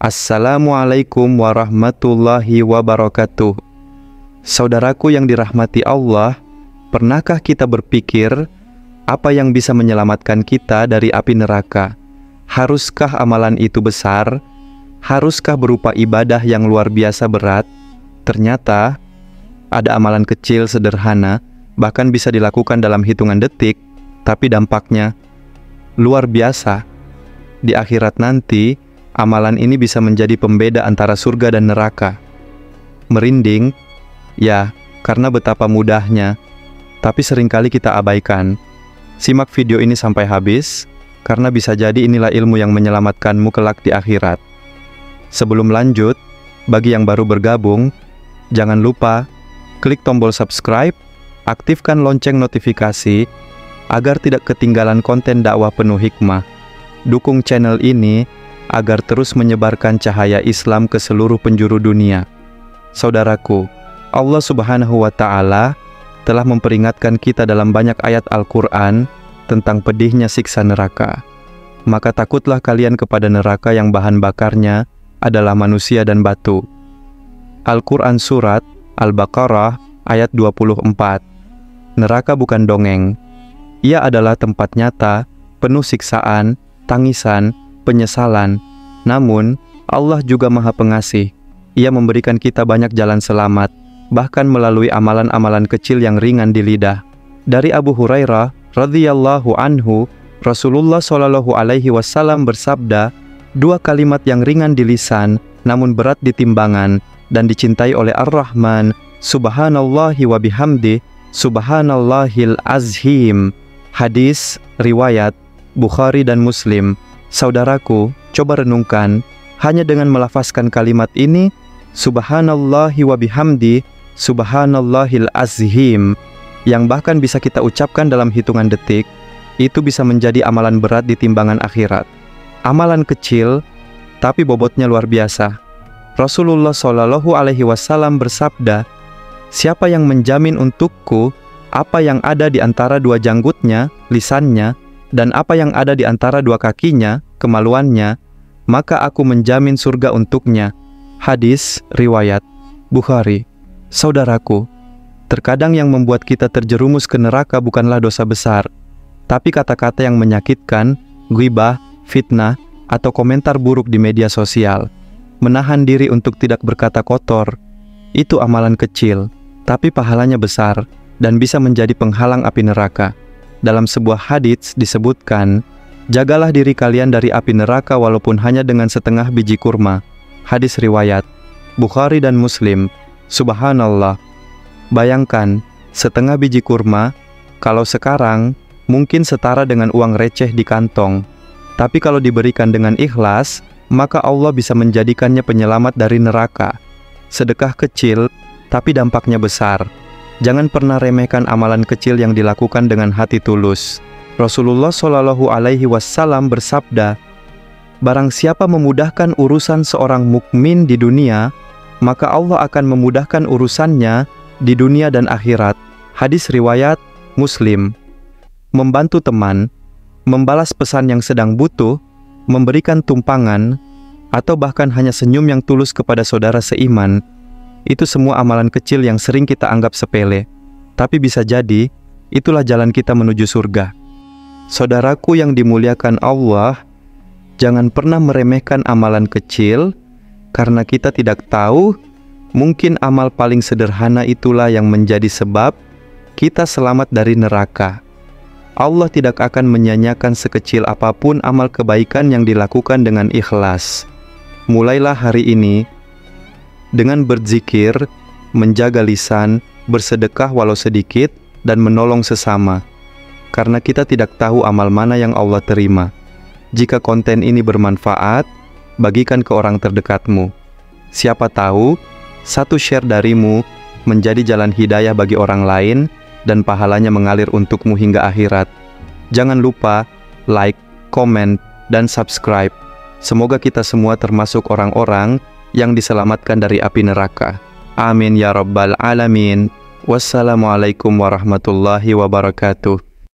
Assalamualaikum warahmatullahi wabarakatuh. Saudaraku yang dirahmati Allah, pernahkah kita berpikir apa yang bisa menyelamatkan kita dari api neraka? Haruskah amalan itu besar? Haruskah berupa ibadah yang luar biasa berat? Ternyata ada amalan kecil sederhana, bahkan bisa dilakukan dalam hitungan detik, tapi dampaknya luar biasa. Di akhirat nanti, amalan ini bisa menjadi pembeda antara surga dan neraka. Merinding, ya, karena betapa mudahnya, tapi seringkali kita abaikan. Simak video ini sampai habis, karena bisa jadi inilah ilmu yang menyelamatkanmu kelak di akhirat. Sebelum lanjut, bagi yang baru bergabung, jangan lupa klik tombol subscribe, aktifkan lonceng notifikasi, agar tidak ketinggalan konten dakwah penuh hikmah. Dukung channel ini agar terus menyebarkan cahaya Islam ke seluruh penjuru dunia. Saudaraku, Allah Subhanahu wa Ta'ala telah memperingatkan kita dalam banyak ayat Al-Quran tentang pedihnya siksa neraka. Maka takutlah kalian kepada neraka yang bahan bakarnya adalah manusia dan batu. Al-Quran Surat Al-Baqarah ayat 24. Neraka bukan dongeng. Ia adalah tempat nyata, penuh siksaan, tangisan, penyesalan. Namun, Allah juga Maha Pengasih. Ia memberikan kita banyak jalan selamat, bahkan melalui amalan-amalan kecil yang ringan di lidah. Dari Abu Hurairah radhiyallahu anhu, Rasulullah shallallahu alaihi wasallam bersabda, dua kalimat yang ringan di lisan, namun berat di timbangan, dan dicintai oleh Ar-Rahman, subhanallahi wa bihamdi, subhanallahil azhim. Hadis, riwayat Bukhari dan Muslim. Saudaraku, coba renungkan, hanya dengan melafazkan kalimat ini, subhanallahi wa bihamdi, subhanallahil azhim, yang bahkan bisa kita ucapkan dalam hitungan detik, itu bisa menjadi amalan berat di timbangan akhirat. Amalan kecil, tapi bobotnya luar biasa. Rasulullah Shallallahu Alaihi Wasallam bersabda, siapa yang menjamin untukku apa yang ada di antara dua janggutnya, lisannya, dan apa yang ada di antara dua kakinya, kemaluannya, maka aku menjamin surga untuknya. Hadis, riwayat Bukhari. Saudaraku, terkadang yang membuat kita terjerumus ke neraka bukanlah dosa besar, tapi kata-kata yang menyakitkan, ghibah, fitnah, atau komentar buruk di media sosial. Menahan diri untuk tidak berkata kotor, itu amalan kecil, tapi pahalanya besar, dan bisa menjadi penghalang api neraka. Dalam sebuah hadits disebutkan, jagalah diri kalian dari api neraka walaupun hanya dengan setengah biji kurma. Hadis riwayat Bukhari dan Muslim. Subhanallah, bayangkan, setengah biji kurma, kalau sekarang, mungkin setara dengan uang receh di kantong. Tapi kalau diberikan dengan ikhlas, maka Allah bisa menjadikannya penyelamat dari neraka. Sedekah kecil, tapi dampaknya besar. Jangan pernah remehkan amalan kecil yang dilakukan dengan hati tulus. Rasulullah Shallallahu Alaihi Wasallam bersabda, barang siapa memudahkan urusan seorang mukmin di dunia, maka Allah akan memudahkan urusannya di dunia dan akhirat. Hadis riwayat Muslim. Membantu teman, membalas pesan yang sedang butuh, memberikan tumpangan, atau bahkan hanya senyum yang tulus kepada saudara seiman, itu semua amalan kecil yang sering kita anggap sepele, tapi bisa jadi itulah jalan kita menuju surga. Saudaraku yang dimuliakan Allah, jangan pernah meremehkan amalan kecil, karena kita tidak tahu, mungkin amal paling sederhana itulah yang menjadi sebab kita selamat dari neraka. Allah tidak akan menyanyiakan sekecil apapun amal kebaikan yang dilakukan dengan ikhlas. Mulailah hari ini dengan berzikir, menjaga lisan, bersedekah walau sedikit, dan menolong sesama. Karena kita tidak tahu amal mana yang Allah terima. Jika konten ini bermanfaat, bagikan ke orang terdekatmu. Siapa tahu, satu share darimu menjadi jalan hidayah bagi orang lain, dan pahalanya mengalir untukmu hingga akhirat. Jangan lupa like, komen, dan subscribe. Semoga kita semua termasuk orang-orang yang diselamatkan dari api neraka. Amin ya rabbal alamin. Wassalamualaikum warahmatullahi wabarakatuh.